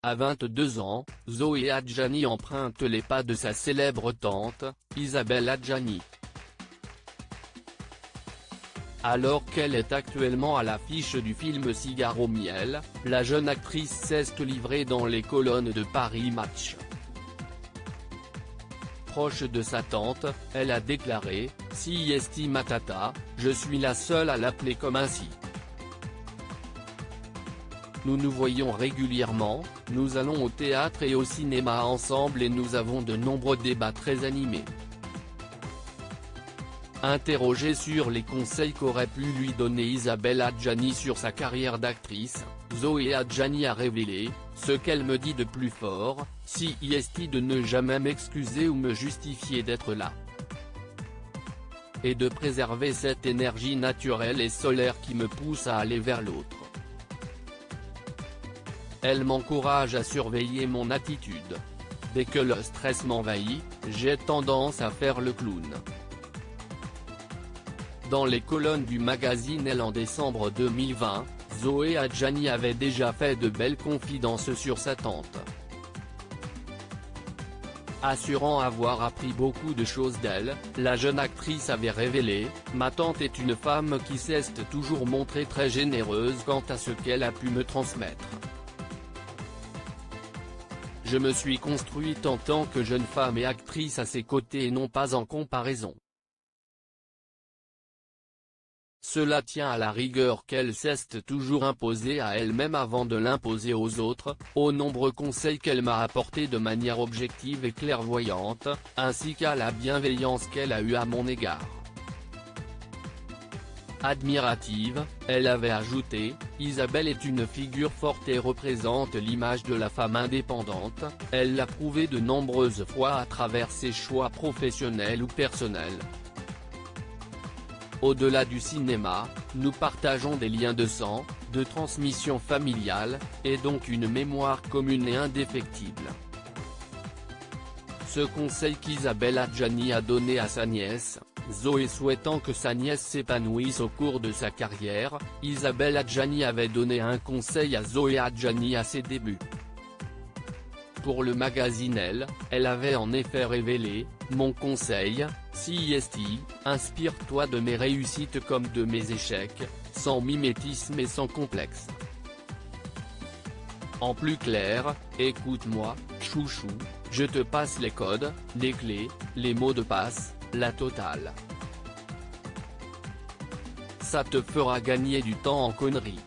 À 22 ans, Zoé Adjani emprunte les pas de sa célèbre tante, Isabelle Adjani. Alors qu'elle est actuellement à l'affiche du film Cigare au miel, la jeune actrice s'est livrée dans les colonnes de Paris Match. Proche de sa tante, elle a déclaré « Si esti matata, je suis la seule à l'appeler comme ainsi. Nous nous voyons régulièrement, nous allons au théâtre et au cinéma ensemble et nous avons de nombreux débats très animés ». Interrogée sur les conseils qu'aurait pu lui donner Isabelle Adjani sur sa carrière d'actrice, Zoé Adjani a révélé « Ce qu'elle me dit de plus fort, si est de ne jamais m'excuser ou me justifier d'être là. Et de préserver cette énergie naturelle et solaire qui me pousse à aller vers l'autre. Elle m'encourage à surveiller mon attitude. Dès que le stress m'envahit, j'ai tendance à faire le clown ». Dans les colonnes du magazine Elle en décembre 2020, Zoé Adjani avait déjà fait de belles confidences sur sa tante. Assurant avoir appris beaucoup de choses d'elle, la jeune actrice avait révélé « Ma tante est une femme qui s'est toujours montrée très généreuse quant à ce qu'elle a pu me transmettre. Je me suis construite en tant que jeune femme et actrice à ses côtés et non pas en comparaison. Cela tient à la rigueur qu'elle s'est toujours imposée à elle-même avant de l'imposer aux autres, aux nombreux conseils qu'elle m'a apportés de manière objective et clairvoyante, ainsi qu'à la bienveillance qu'elle a eue à mon égard. » Admirative, elle avait ajouté « Isabelle est une figure forte et représente l'image de la femme indépendante, elle l'a prouvé de nombreuses fois à travers ses choix professionnels ou personnels. Au-delà du cinéma, nous partageons des liens de sang, de transmission familiale, et donc une mémoire commune et indéfectible. » Ce conseil qu'Isabelle Adjani a donné à sa nièce, Zoé souhaitant que sa nièce s'épanouisse au cours de sa carrière, Isabelle Adjani avait donné un conseil à Zoé Adjani à ses débuts. Pour le magazine Elle avait en effet révélé « Mon conseil, si esti, inspire-toi de mes réussites comme de mes échecs, sans mimétisme et sans complexe. En plus clair, écoute-moi, chouchou, je te passe les codes, les clés, les mots de passe, la totale. Ça te fera gagner du temps en conneries. »